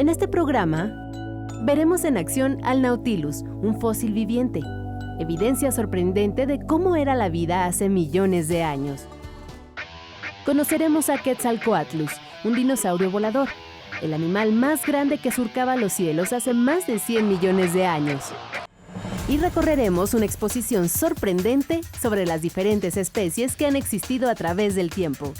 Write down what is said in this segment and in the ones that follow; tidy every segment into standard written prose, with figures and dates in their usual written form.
En este programa, veremos en acción al Nautilus, un fósil viviente, evidencia sorprendente de cómo era la vida hace millones de años. Conoceremos a Quetzalcoatlus, un dinosaurio volador, el animal más grande que surcaba los cielos hace más de 100 millones de años. Y recorreremos una exposición sorprendente sobre las diferentes especies que han existido a través del tiempo.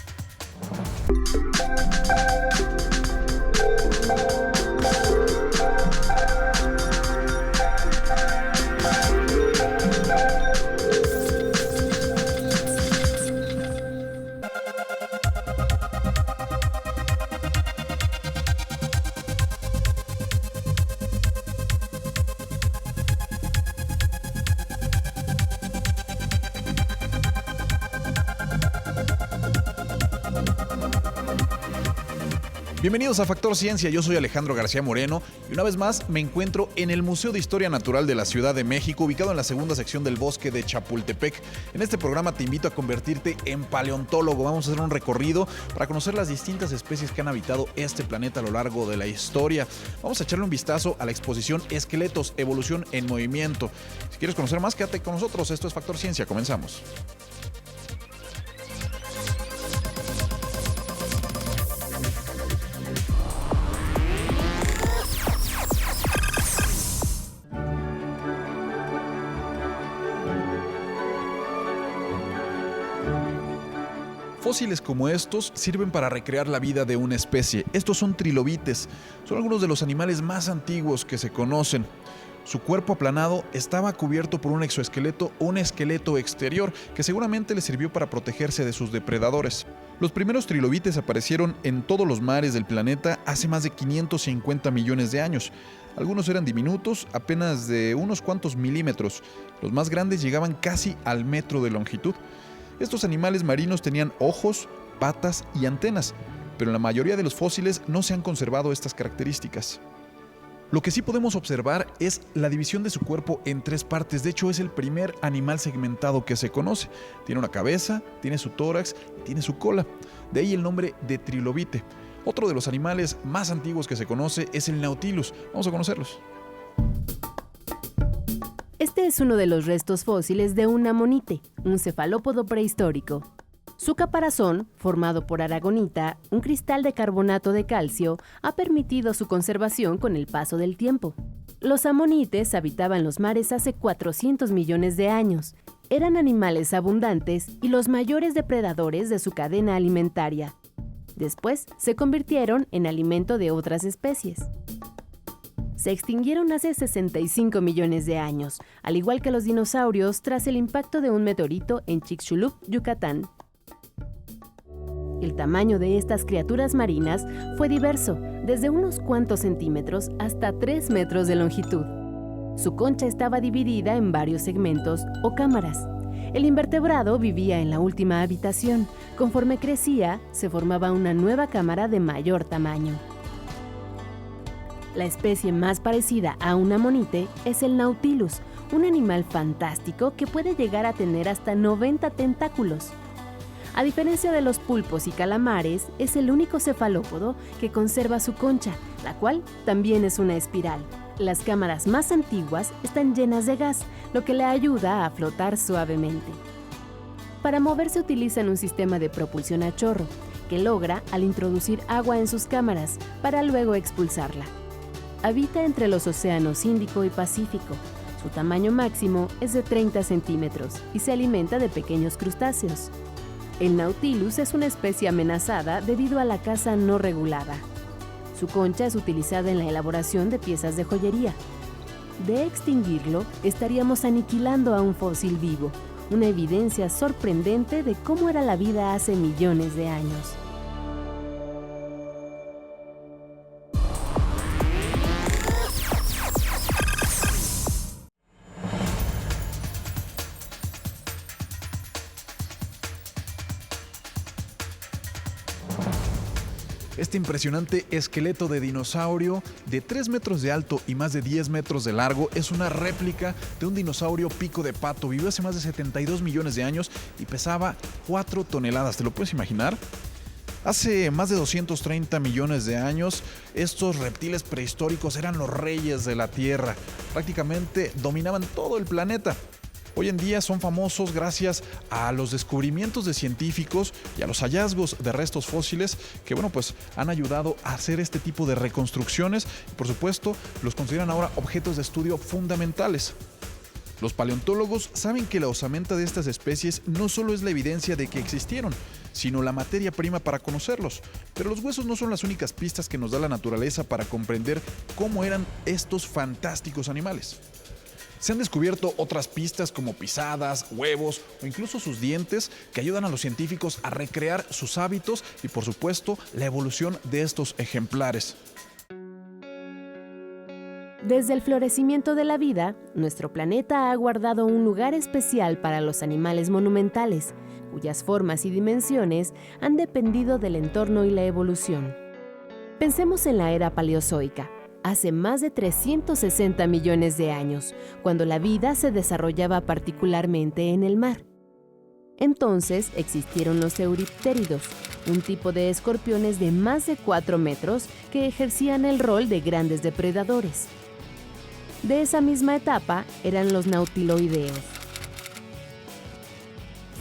Bienvenidos a Factor Ciencia, yo soy Alejandro García Moreno y una vez más me encuentro en el Museo de Historia Natural de la Ciudad de México, ubicado en la segunda sección del bosque de Chapultepec. En este programa te invito a convertirte en paleontólogo. Vamos a hacer un recorrido para conocer las distintas especies que han habitado este planeta a lo largo de la historia. Vamos a echarle un vistazo a la exposición Esqueletos, Evolución en Movimiento. Si quieres conocer más, quédate con nosotros. Esto es Factor Ciencia, comenzamos. Fósiles como estos sirven para recrear la vida de una especie. Estos son trilobites. Son algunos de los animales más antiguos que se conocen. Su cuerpo aplanado estaba cubierto por un exoesqueleto o un esqueleto exterior que seguramente le sirvió para protegerse de sus depredadores. Los primeros trilobites aparecieron en todos los mares del planeta hace más de 550 millones de años. Algunos eran diminutos, apenas de unos cuantos milímetros. Los más grandes llegaban casi al metro de longitud. Estos animales marinos tenían ojos, patas y antenas, pero en la mayoría de los fósiles no se han conservado estas características. Lo que sí podemos observar es la división de su cuerpo en tres partes. De hecho, es el primer animal segmentado que se conoce. Tiene una cabeza, tiene su tórax y tiene su cola. De ahí el nombre de trilobite. Otro de los animales más antiguos que se conoce es el Nautilus. Vamos a conocerlos. Este es uno de los restos fósiles de un amonite, un cefalópodo prehistórico. Su caparazón, formado por aragonita, un cristal de carbonato de calcio, ha permitido su conservación con el paso del tiempo. Los amonites habitaban los mares hace 400 millones de años. Eran animales abundantes y los mayores depredadores de su cadena alimentaria. Después se convirtieron en alimento de otras especies. Se extinguieron hace 65 millones de años, al igual que los dinosaurios tras el impacto de un meteorito en Chicxulub, Yucatán. El tamaño de estas criaturas marinas fue diverso, desde unos cuantos centímetros hasta 3 metros de longitud. Su concha estaba dividida en varios segmentos o cámaras. El invertebrado vivía en la última habitación. Conforme crecía, se formaba una nueva cámara de mayor tamaño. La especie más parecida a un amonite es el Nautilus, un animal fantástico que puede llegar a tener hasta 90 tentáculos. A diferencia de los pulpos y calamares, es el único cefalópodo que conserva su concha, la cual también es una espiral. Las cámaras más antiguas están llenas de gas, lo que le ayuda a flotar suavemente. Para moverse utilizan un sistema de propulsión a chorro, que logra al introducir agua en sus cámaras para luego expulsarla. Habita entre los océanos Índico y Pacífico. Su tamaño máximo es de 30 centímetros y se alimenta de pequeños crustáceos. El Nautilus es una especie amenazada debido a la caza no regulada. Su concha es utilizada en la elaboración de piezas de joyería. De extinguirlo, estaríamos aniquilando a un fósil vivo, una evidencia sorprendente de cómo era la vida hace millones de años. Este impresionante esqueleto de dinosaurio de 3 metros de alto y más de 10 metros de largo es una réplica de un dinosaurio pico de pato. Vivió hace más de 72 millones de años y pesaba 4 toneladas. ¿Te lo puedes imaginar? Hace más de 230 millones de años, estos reptiles prehistóricos eran los reyes de la Tierra. Prácticamente dominaban todo el planeta. Hoy en día son famosos gracias a los descubrimientos de científicos y a los hallazgos de restos fósiles que, pues han ayudado a hacer este tipo de reconstrucciones y, por supuesto, los consideran ahora objetos de estudio fundamentales. Los paleontólogos saben que la osamenta de estas especies no solo es la evidencia de que existieron, sino la materia prima para conocerlos. Pero los huesos no son las únicas pistas que nos da la naturaleza para comprender cómo eran estos fantásticos animales. Se han descubierto otras pistas como pisadas, huevos o incluso sus dientes que ayudan a los científicos a recrear sus hábitos y, por supuesto, la evolución de estos ejemplares. Desde el florecimiento de la vida, nuestro planeta ha guardado un lugar especial para los animales monumentales, cuyas formas y dimensiones han dependido del entorno y la evolución. Pensemos en la era paleozoica, hace más de 360 millones de años, cuando la vida se desarrollaba particularmente en el mar. Entonces existieron los euriptéridos, un tipo de escorpiones de más de 4 metros que ejercían el rol de grandes depredadores. De esa misma etapa eran los nautiloideos.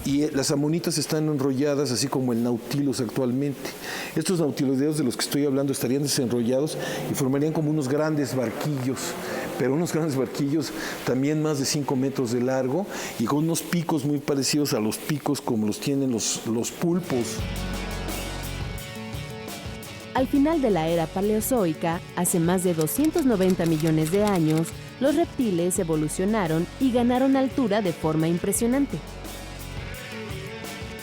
Y las amonitas están enrolladas así como el nautilus actualmente. Estos nautiloideos de los que estoy hablando estarían desenrollados y formarían como unos grandes barquillos, pero unos grandes barquillos también más de 5 metros de largo y con unos picos muy parecidos a los picos como los tienen los pulpos. Al final de la era paleozoica, hace más de 290 millones de años, los reptiles evolucionaron y ganaron altura de forma impresionante.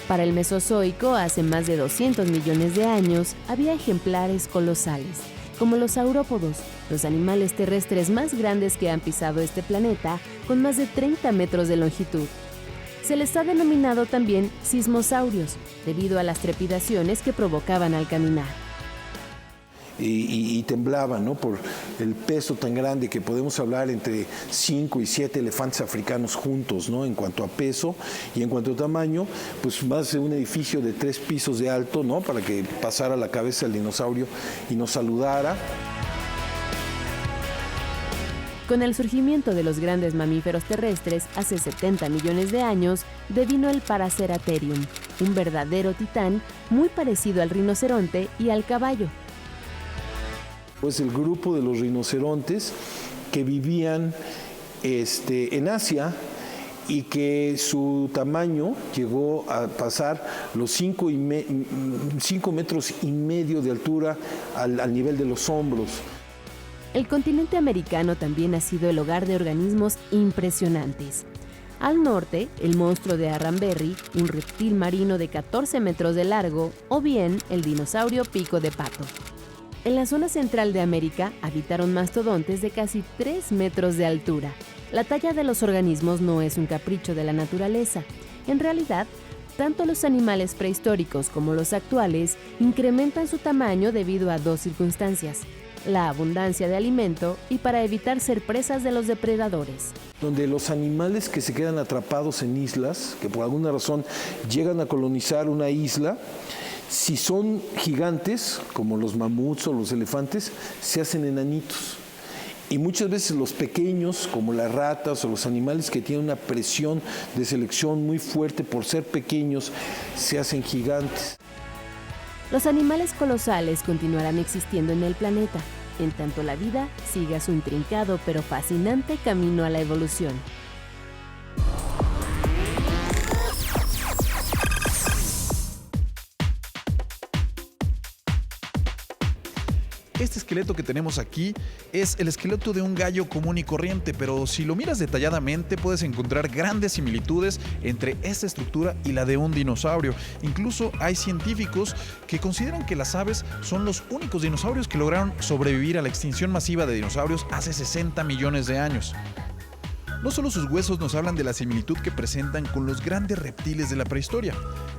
Para el Mesozoico, hace más de 200 millones de años, había ejemplares colosales, como los saurópodos, los animales terrestres más grandes que han pisado este planeta, con más de 30 metros de longitud. Se les ha denominado también sismosaurios, debido a las trepidaciones que provocaban al caminar. Y temblaban, ¿no? Por el peso tan grande que podemos hablar entre 5 y 7 elefantes africanos juntos, ¿no? En cuanto a peso y en cuanto a tamaño, pues más de un edificio de 3 pisos de alto, ¿no? Para que pasara la cabeza el dinosaurio y nos saludara. Con el surgimiento de los grandes mamíferos terrestres hace 70 millones de años, devino el Paraceratherium, un verdadero titán muy parecido al rinoceronte y al caballo. Pues el grupo de los rinocerontes que vivían en Asia y que su tamaño llegó a pasar los 5 metros y medio de altura al nivel de los hombros. El continente americano también ha sido el hogar de organismos impresionantes. Al norte, el monstruo de Arranberry, un reptil marino de 14 metros de largo, o bien el dinosaurio pico de pato. En la zona central de América habitaron mastodontes de casi 3 metros de altura. La talla de los organismos no es un capricho de la naturaleza. En realidad, tanto los animales prehistóricos como los actuales incrementan su tamaño debido a 2 circunstancias: la abundancia de alimento y para evitar ser presas de los depredadores. Donde los animales que se quedan atrapados en islas, que por alguna razón llegan a colonizar una isla, si son gigantes, como los mamuts o los elefantes, se hacen enanitos. Y muchas veces los pequeños, como las ratas o los animales que tienen una presión de selección muy fuerte por ser pequeños, se hacen gigantes. Los animales colosales continuarán existiendo en el planeta, en tanto la vida siga su intrincado pero fascinante camino a la evolución. Este esqueleto que tenemos aquí es el esqueleto de un gallo común y corriente, pero si lo miras detalladamente puedes encontrar grandes similitudes entre esta estructura y la de un dinosaurio. Incluso hay científicos que consideran que las aves son los únicos dinosaurios que lograron sobrevivir a la extinción masiva de dinosaurios hace 60 millones de años. No solo sus huesos nos hablan de la similitud que presentan con los grandes reptiles de la prehistoria,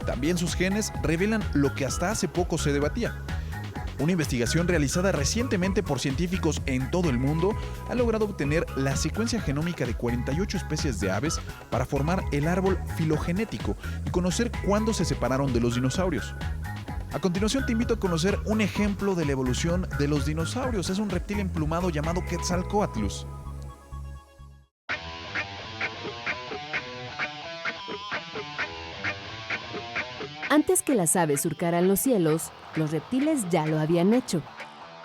también sus genes revelan lo que hasta hace poco se debatía. Una investigación realizada recientemente por científicos en todo el mundo ha logrado obtener la secuencia genómica de 48 especies de aves para formar el árbol filogenético y conocer cuándo se separaron de los dinosaurios. A continuación te invito a conocer un ejemplo de la evolución de los dinosaurios. Es un reptil emplumado llamado Quetzalcóatlus. Antes que las aves surcaran los cielos, los reptiles ya lo habían hecho.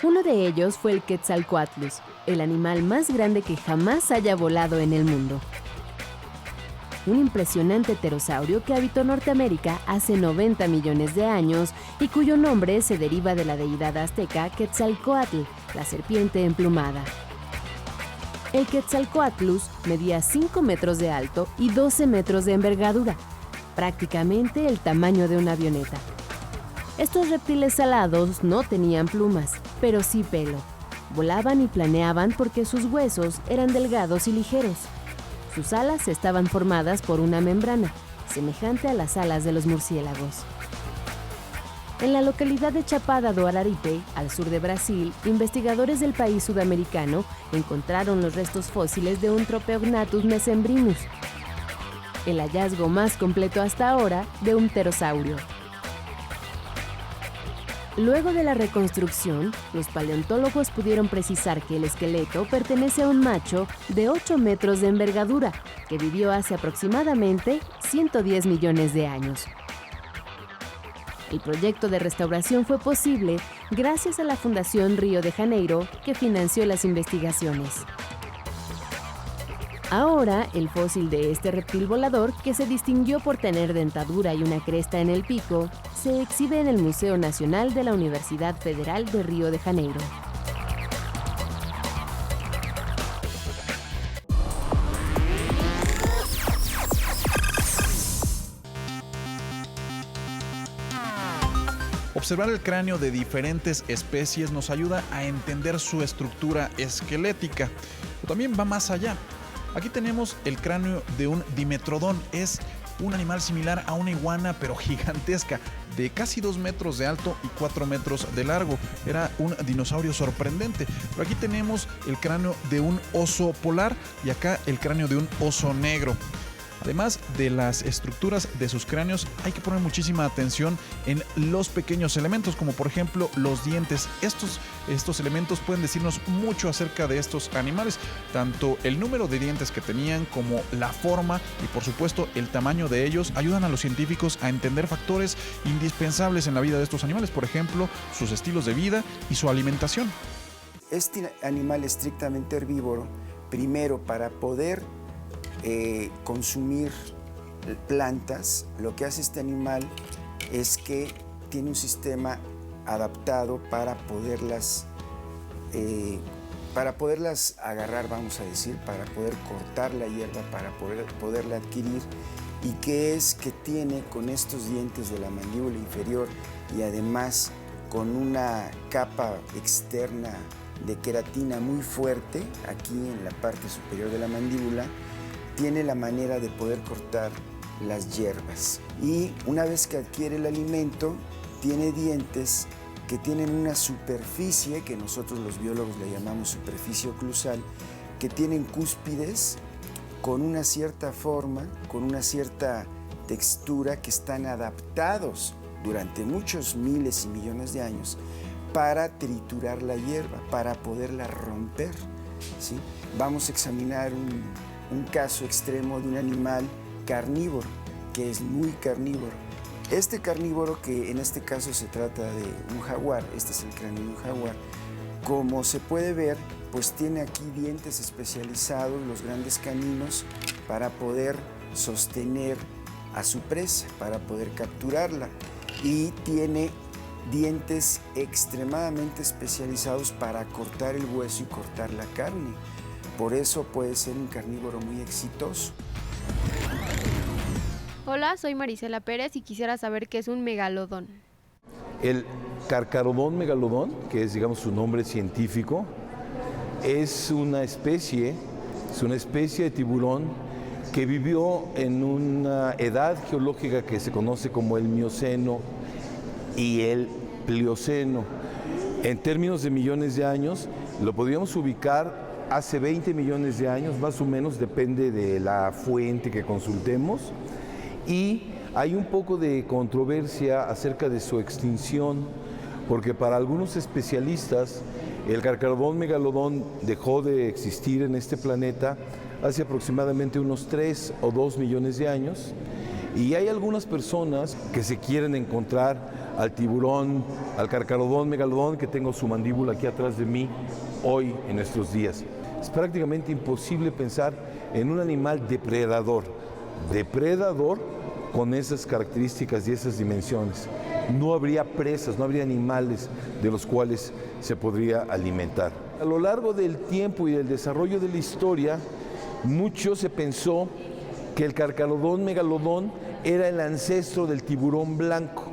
Uno de ellos fue el Quetzalcóatlus, el animal más grande que jamás haya volado en el mundo. Un impresionante pterosaurio que habitó Norteamérica hace 90 millones de años y cuyo nombre se deriva de la deidad azteca Quetzalcóatl, la serpiente emplumada. El Quetzalcóatlus medía 5 metros de alto y 12 metros de envergadura, prácticamente el tamaño de una avioneta. Estos reptiles salados no tenían plumas, pero sí pelo. Volaban y planeaban porque sus huesos eran delgados y ligeros. Sus alas estaban formadas por una membrana, semejante a las alas de los murciélagos. En la localidad de Chapada do Araripe, al sur de Brasil, investigadores del país sudamericano encontraron los restos fósiles de un Tropeognathus mesembrinus, el hallazgo más completo hasta ahora de un pterosaurio. Luego de la reconstrucción, los paleontólogos pudieron precisar que el esqueleto pertenece a un macho de 8 metros de envergadura, que vivió hace aproximadamente 110 millones de años. El proyecto de restauración fue posible gracias a la Fundación Río de Janeiro, que financió las investigaciones. Ahora, el fósil de este reptil volador, que se distinguió por tener dentadura y una cresta en el pico, se exhibe en el Museo Nacional de la Universidad Federal de Río de Janeiro. Observar el cráneo de diferentes especies nos ayuda a entender su estructura esquelética, pero también va más allá. Aquí tenemos el cráneo de un dimetrodón. Es un animal similar a una iguana, pero gigantesca, de casi 2 metros de alto y 4 metros de largo. Era un dinosaurio sorprendente. Pero aquí tenemos el cráneo de un oso polar y acá el cráneo de un oso negro. Además de las estructuras de sus cráneos, hay que poner muchísima atención en los pequeños elementos, como por ejemplo los dientes. Estos elementos pueden decirnos mucho acerca de estos animales, tanto el número de dientes que tenían como la forma y por supuesto el tamaño de ellos ayudan a los científicos a entender factores indispensables en la vida de estos animales, por ejemplo, sus estilos de vida y su alimentación. Este animal estrictamente herbívoro, primero para poder consumir plantas, lo que hace este animal es que tiene un sistema adaptado para poderlas agarrar, vamos a decir, para poder cortar la hierba, para poderla adquirir, y que es que tiene con estos dientes de la mandíbula inferior y además con una capa externa de queratina muy fuerte aquí en la parte superior de la mandíbula, tiene la manera de poder cortar las hierbas. Y una vez que adquiere el alimento, tiene dientes que tienen una superficie, que nosotros los biólogos le llamamos superficie oclusal, que tienen cúspides con una cierta forma, con una cierta textura, que están adaptados durante muchos miles y millones de años para triturar la hierba, para poderla romper, ¿sí? Vamos a examinar un caso extremo de un animal carnívoro, que es muy carnívoro. Este carnívoro, que en este caso se trata de un jaguar, este es el cráneo de un jaguar, como se puede ver, pues tiene aquí dientes especializados, los grandes caninos, para poder sostener a su presa, para poder capturarla, y tiene dientes extremadamente especializados para cortar el hueso y cortar la carne. Por eso puede ser un carnívoro muy exitoso. Hola, soy Marisela Pérez y quisiera saber qué es un megalodón. El Carcharodon megalodon, que es, digamos, su nombre científico, es una especie de tiburón que vivió en una edad geológica que se conoce como el Mioceno y el Plioceno. En términos de millones de años, lo podríamos ubicar hace 20 millones de años, más o menos, depende de la fuente que consultemos, y Hay un poco de controversia acerca de su extinción, porque para algunos especialistas el Carcharodon megalodon dejó de existir en este planeta hace aproximadamente unos 3 o 2 millones de años, y hay algunas personas que se quieren encontrar al tiburón, al Carcharodon megalodon, que tengo su mandíbula aquí atrás de mí hoy en nuestros días. Es prácticamente imposible pensar en un animal depredador con esas características y esas dimensiones. No habría presas, no habría animales de los cuales se podría alimentar. A lo largo del tiempo y del desarrollo de la historia, mucho se pensó que el Carcharodon megalodon era el ancestro del tiburón blanco,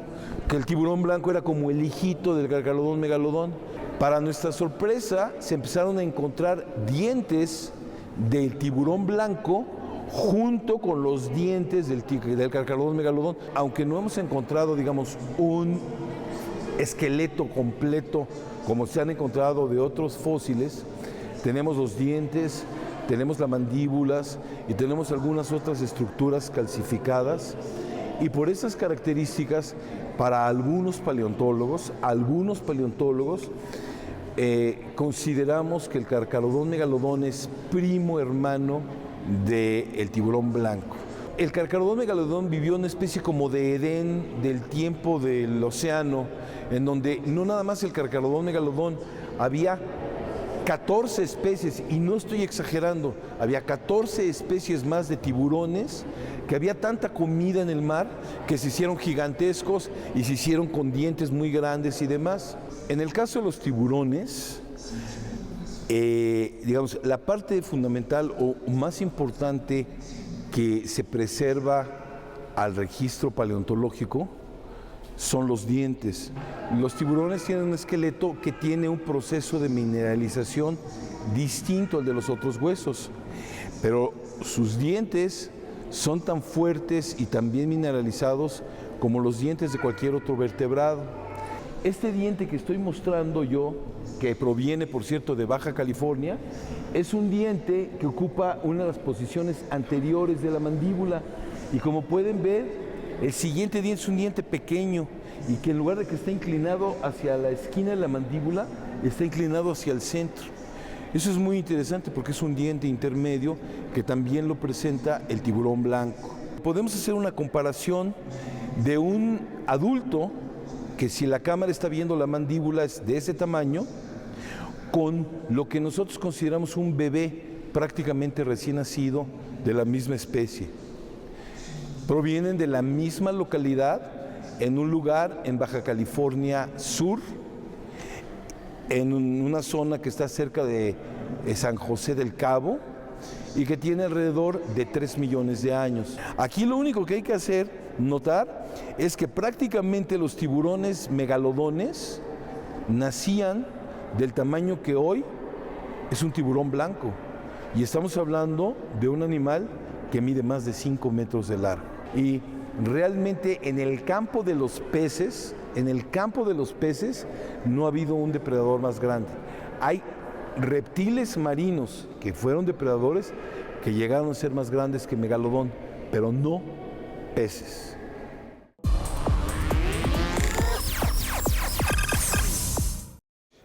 que el tiburón blanco era como el hijito del Carcharodon megalodon. Para nuestra sorpresa, se empezaron a encontrar dientes del tiburón blanco junto con los dientes del Carcharodon megalodon, aunque no hemos encontrado, digamos, un esqueleto completo como se han encontrado de otros fósiles. Tenemos los dientes, tenemos las mandíbulas y tenemos algunas otras estructuras calcificadas, y por esas características, para algunos paleontólogos consideramos que el Carcharodon megalodon es primo hermano del tiburón blanco. El Carcharodon megalodon vivió una especie como de Edén del tiempo del océano, en donde no nada más el Carcharodon megalodon, había 14 especies, y no estoy exagerando, había 14 especies más de tiburones, que había tanta comida en el mar que se hicieron gigantescos y se hicieron con dientes muy grandes y demás. En el caso de los tiburones, digamos, la parte fundamental o más importante que se preserva al registro paleontológico son los dientes. Los tiburones tienen un esqueleto que tiene un proceso de mineralización distinto al de los otros huesos, pero sus dientes son tan fuertes y tan bien mineralizados como los dientes de cualquier otro vertebrado. Este diente que estoy mostrando yo, que proviene, por cierto, de Baja California, es un diente que ocupa una de las posiciones anteriores de la mandíbula, y como pueden ver, el siguiente diente es un diente pequeño, y que en lugar de que esté inclinado hacia la esquina de la mandíbula, está inclinado hacia el centro. Eso es muy interesante porque es un diente intermedio que también lo presenta el tiburón blanco. Podemos hacer una comparación de un adulto, que si la cámara está viendo la mandíbula es de ese tamaño, con lo que nosotros consideramos un bebé prácticamente recién nacido de la misma especie. Provienen de la misma localidad, en un lugar en Baja California Sur, en una zona que está cerca de San José del Cabo, y que tiene alrededor de 3 millones de años. Aquí lo único que hay que notar, es que prácticamente los tiburones megalodones nacían del tamaño que hoy es un tiburón blanco. Y estamos hablando de un animal que mide más de 5 metros de largo. Y realmente en el campo de los peces, no ha habido un depredador más grande. Hay reptiles marinos que fueron depredadores que llegaron a ser más grandes que megalodón, pero no peces.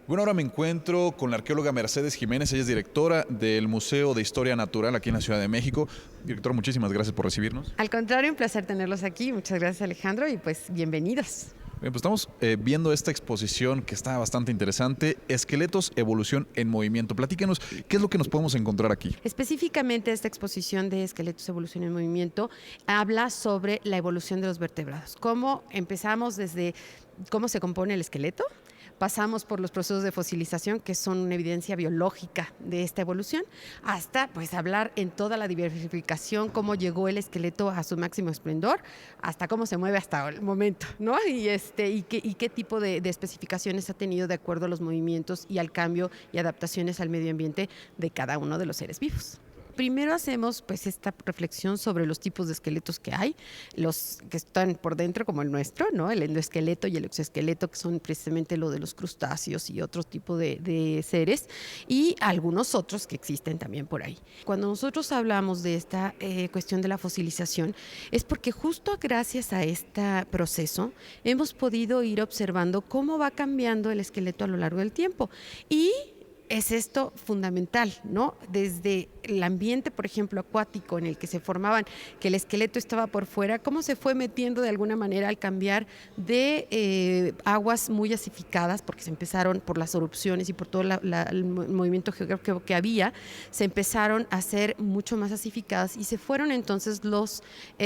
Bueno, ahora me encuentro con la arqueóloga Mercedes Jiménez. Ella es directora del Museo de Historia Natural aquí en la Ciudad de México. Directora, muchísimas gracias por recibirnos. Al contrario, un placer tenerlos aquí. Muchas gracias, Alejandro, y pues bienvenidos. Bien, pues estamos viendo esta exposición que está bastante interesante, Esqueletos, Evolución en Movimiento. Platícanos, ¿qué es lo que nos podemos encontrar aquí? Específicamente esta exposición de Esqueletos, Evolución en Movimiento habla sobre la evolución de los vertebrados. Cómo empezamos desde cómo se compone el esqueleto, pasamos por los procesos de fosilización, que son una evidencia biológica de esta evolución, hasta pues hablar en toda la diversificación, cómo llegó el esqueleto a su máximo esplendor, hasta cómo se mueve hasta el momento, ¿no? Y qué tipo de especificaciones ha tenido de acuerdo a los movimientos y al cambio y adaptaciones al medio ambiente de cada uno de los seres vivos. Primero hacemos pues esta reflexión sobre los tipos de esqueletos que hay, los que están por dentro como el nuestro, ¿no? El endoesqueleto y el exoesqueleto, que son precisamente lo de los crustáceos y otro tipo de seres, y algunos otros que existen también por ahí. Cuando nosotros hablamos de esta cuestión de la fosilización, es porque justo gracias a este proceso hemos podido ir observando cómo va cambiando el esqueleto a lo largo del tiempo. Y es esto fundamental, ¿no? Desde el ambiente, por ejemplo, acuático en el que se formaban, que el esqueleto estaba por fuera, cómo se fue metiendo de alguna manera al cambiar de aguas muy acidificadas, porque se empezaron por las erupciones y por todo el movimiento geográfico que había, se empezaron a ser mucho más acidificadas y se fueron entonces los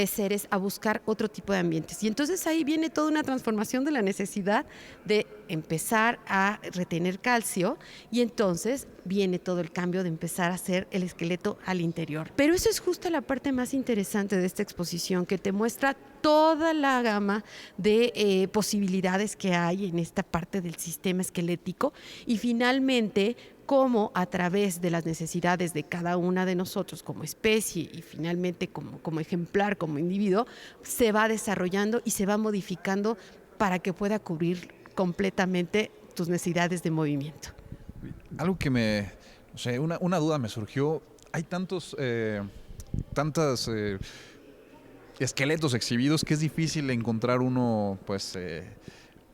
seres a buscar otro tipo de ambientes. Y entonces ahí viene toda una transformación de la necesidad de empezar a retener calcio y entonces viene todo el cambio de empezar a hacer el esqueleto al interior. Pero eso es justo la parte más interesante de esta exposición, que te muestra toda la gama de posibilidades que hay en esta parte del sistema esquelético y finalmente cómo a través de las necesidades de cada una de nosotros como especie y finalmente como ejemplar, como individuo, se va desarrollando y se va modificando para que pueda cubrir completamente tus necesidades de movimiento. Algo que una duda me surgió. Hay tantos esqueletos exhibidos que es difícil encontrar uno, pues,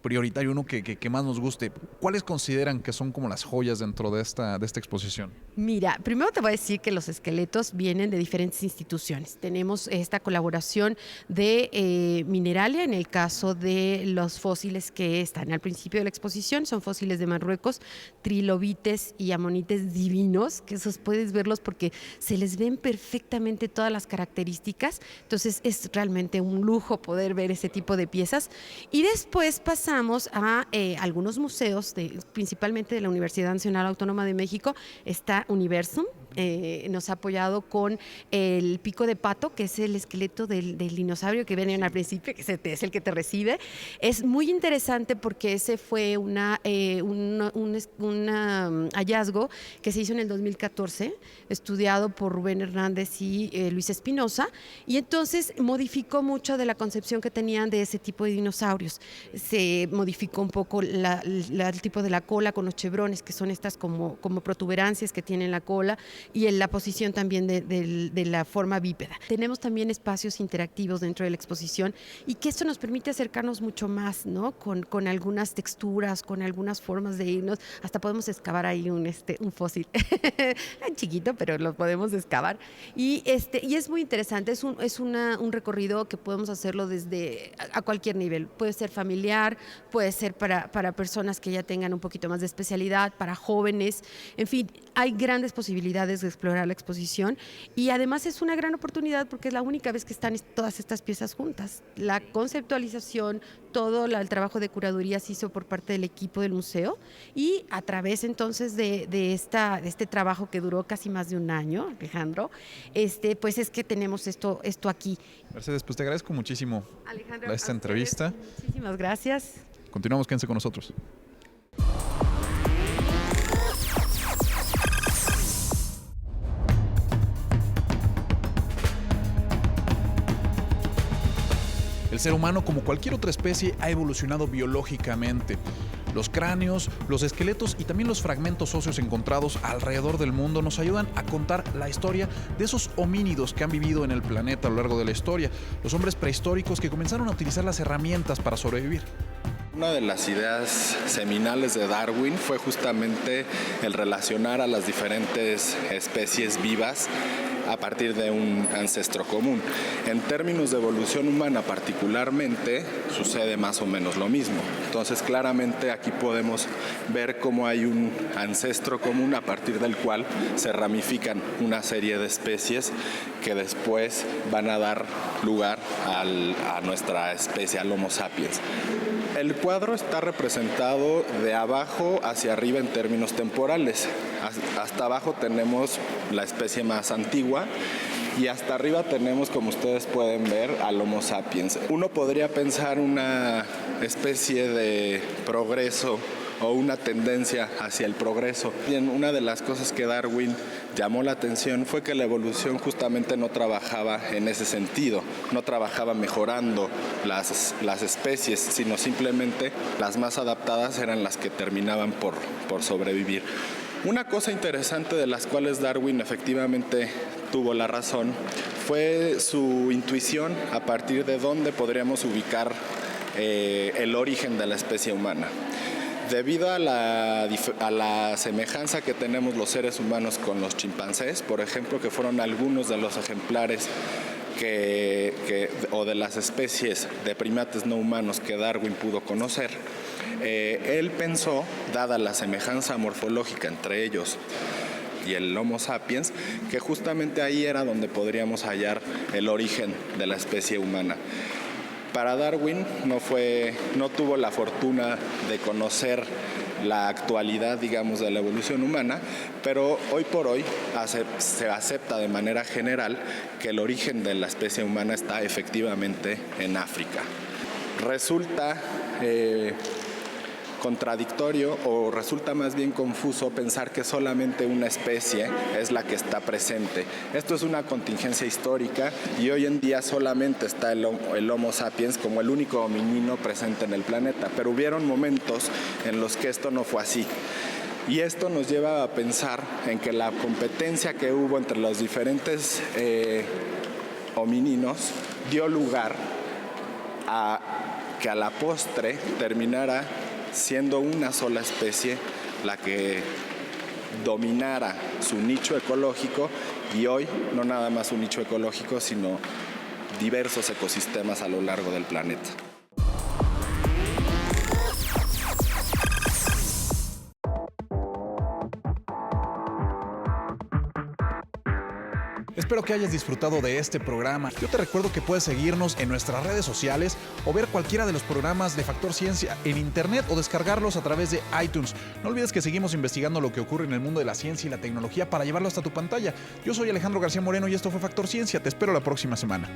prioritario, uno que más nos guste. ¿Cuáles consideran que son como las joyas dentro de esta exposición? Mira, primero te voy a decir que los esqueletos vienen de diferentes instituciones. Tenemos esta colaboración de Mineralia, en el caso de los fósiles que están al principio de la exposición, son fósiles de Marruecos, trilobites y amonites divinos, que esos puedes verlos porque se les ven perfectamente todas las características, entonces es realmente un lujo poder ver ese tipo de piezas. Y después pasamos a algunos museos, principalmente de la Universidad Nacional Autónoma de México. Está Universum, nos ha apoyado con el pico de pato, que es el esqueleto del dinosaurio que ven al principio, que es el que te recibe. Es muy interesante porque ese fue un hallazgo que se hizo en el 2014, estudiado por Rubén Hernández y Luis Espinosa, y entonces modificó mucho de la concepción que tenían de ese tipo de dinosaurios. Se modificó un poco el tipo de la cola con los chevrones, que son estas como protuberancias que tiene la cola, y en la posición también de la forma bípeda. Tenemos también espacios interactivos dentro de la exposición y que esto nos permite acercarnos mucho más, ¿no? Con algunas texturas, con algunas formas de irnos, hasta podemos excavar ahí un fósil chiquito, pero lo podemos excavar y es muy interesante, es un recorrido que podemos hacerlo desde a cualquier nivel, puede ser familiar, puede ser para personas que ya tengan un poquito más de especialidad, para jóvenes, en fin, hay grandes posibilidades de explorar la exposición y además es una gran oportunidad porque es la única vez que están todas estas piezas juntas. La conceptualización, todo el trabajo de curaduría se hizo por parte del equipo del museo y a través entonces de este trabajo que duró casi más de un año, Alejandro, pues es que tenemos esto aquí. Mercedes, pues te agradezco muchísimo, Alejandro, esta entrevista. Muchísimas gracias. Continuamos, quédense con nosotros. El ser humano, como cualquier otra especie, ha evolucionado biológicamente. Los cráneos, los esqueletos y también los fragmentos óseos encontrados alrededor del mundo nos ayudan a contar la historia de esos homínidos que han vivido en el planeta a lo largo de la historia, los hombres prehistóricos que comenzaron a utilizar las herramientas para sobrevivir. Una de las ideas seminales de Darwin fue justamente el relacionar a las diferentes especies vivas a partir de un ancestro común. En términos de evolución humana particularmente, sucede más o menos lo mismo. Entonces, claramente aquí podemos ver cómo hay un ancestro común a partir del cual se ramifican una serie de especies que después van a dar lugar a nuestra especie, al Homo sapiens. El cuadro está representado de abajo hacia arriba en términos temporales. Hasta abajo tenemos la especie más antigua y hasta arriba tenemos, como ustedes pueden ver, al Homo sapiens. Uno podría pensar una especie de progreso o una tendencia hacia el progreso. Bien, una de las cosas que Darwin llamó la atención fue que la evolución justamente no trabajaba en ese sentido, no trabajaba mejorando las especies, sino simplemente las más adaptadas eran las que terminaban por sobrevivir. Una cosa interesante de las cuales Darwin efectivamente tuvo la razón fue su intuición a partir de dónde podríamos ubicar el origen de la especie humana. Debido a la semejanza que tenemos los seres humanos con los chimpancés, por ejemplo, que fueron algunos de los ejemplares o de las especies de primates no humanos que Darwin pudo conocer, él pensó, dada la semejanza morfológica entre ellos y el Homo sapiens, que justamente ahí era donde podríamos hallar el origen de la especie humana. Para Darwin no tuvo la fortuna de conocer la actualidad, digamos, de la evolución humana, pero hoy por hoy se acepta de manera general que el origen de la especie humana está efectivamente en África. Resulta contradictorio o resulta más bien confuso pensar que solamente una especie es la que está presente. Esto es una contingencia histórica y hoy en día solamente está el Homo sapiens como el único hominino presente en el planeta, pero hubieron momentos en los que esto no fue así. Y esto nos lleva a pensar en que la competencia que hubo entre los diferentes homininos dio lugar a que a la postre terminara siendo una sola especie la que dominara su nicho ecológico, y hoy no nada más un nicho ecológico, sino diversos ecosistemas a lo largo del planeta. Espero que hayas disfrutado de este programa. Yo te recuerdo que puedes seguirnos en nuestras redes sociales o ver cualquiera de los programas de Factor Ciencia en internet o descargarlos a través de iTunes. No olvides que seguimos investigando lo que ocurre en el mundo de la ciencia y la tecnología para llevarlo hasta tu pantalla. Yo soy Alejandro García Moreno y esto fue Factor Ciencia. Te espero la próxima semana.